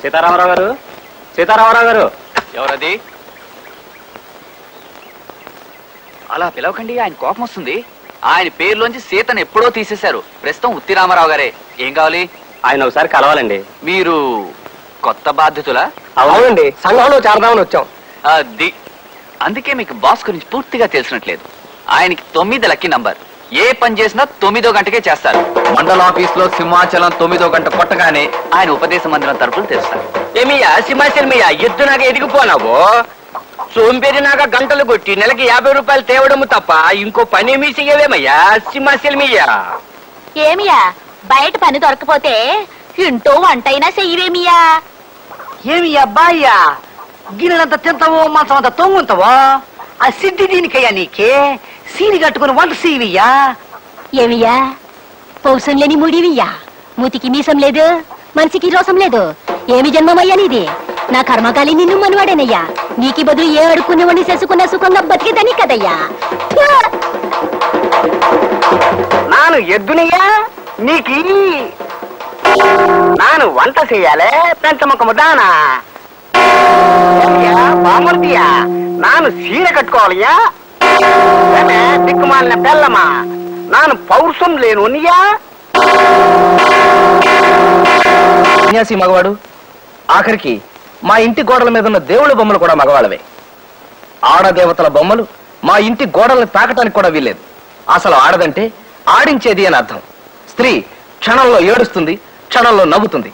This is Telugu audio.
సీతారామరావు గారు, సీతారామరావు గారు. ఎవరది? అలా పిలవకండి, ఆయన కోపం వస్తుంది. ఆయన పేరులోంచి సీతను ఎప్పుడో తీసేశారు. ప్రస్తుతం ఉత్తి రామారావు గారే. ఏం కావాలి? ఆయన ఒకసారి కలవాలండి. మీరు కొత్త బాధ్యతలా? అవునండి, సంఘంలో చేరదామని వచ్చాం. అది అందుకే మీకు బాస్ గురించి పూర్తిగా తెలిసినట్లేదు. ఆయనకి 9 లక్కీ నంబర్. ఏ పని చేసినా 9వ గంటకే చేస్తారు. మండల ఆఫీస్ లో సింహాచలం 9వ గంట కొట్టగానే ఆయన ఉపదేశ మందిరం తరపులు తెస్తారు. ఏమియా సింహాచలం మీయా ఎద్దు నాకు ఎదిగిపోనావు. సోంపేరి నాగా గంటలు కొట్టి నెలకి 50 రూపాయలు తేవడము తప్ప ఇంకో పని ఏమీ చెయ్యవేమయ్యా సింహాచలం మీయా. ఏమియా బయట పని దొరకపోతే ఇంటూ వంటైనా చెయ్యవేమియా? ఏమి అబ్బాయ్యా గిన్నెలంత తింటావో మంచం అంత తొంగుంటావో? ఆ సిద్ధి దీనికయ్యా నీకే సీని కట్టుకుని వంట సీవియ్యా. ఏమియా పౌసం లేని ముడివియ్యా? మూతికి మీసం లేదు, మనిషికి రోసం లేదు. ఏమి జన్మమయ్యా నీది? నా కర్మకాలి నిన్ను మనవాడేనయ్యా. నీకి బదులు ఏ అడుక్కునేవాడిని చేసుకున్న సుఖంగా బతికేదని కదయ్యా. నాను ఎద్దునియా నీకి నాను వంట చెయ్యాలే పెంచముఖము దానా బామర్తియా. నాను సీర కట్టుకోవాలయ్యా. దిక్కుమాలిన బెల్లమా నాను పౌరుషం లేనునియా. సన్యాసి మగవాడు. ఆఖరికి మా ఇంటి గోడల మీద ఉన్న దేవుళ్ళ బొమ్మలు కూడా మగవాళ్ళవే. ఆడదేవతల బొమ్మలు మా ఇంటి గోడలను తాకటానికి కూడా వీల్లేదు. అసలు ఆడదంటే ఆడించేది అని అర్థం. స్త్రీ క్షణంలో ఏడుస్తుంది, క్షణంలో నవ్వుతుంది.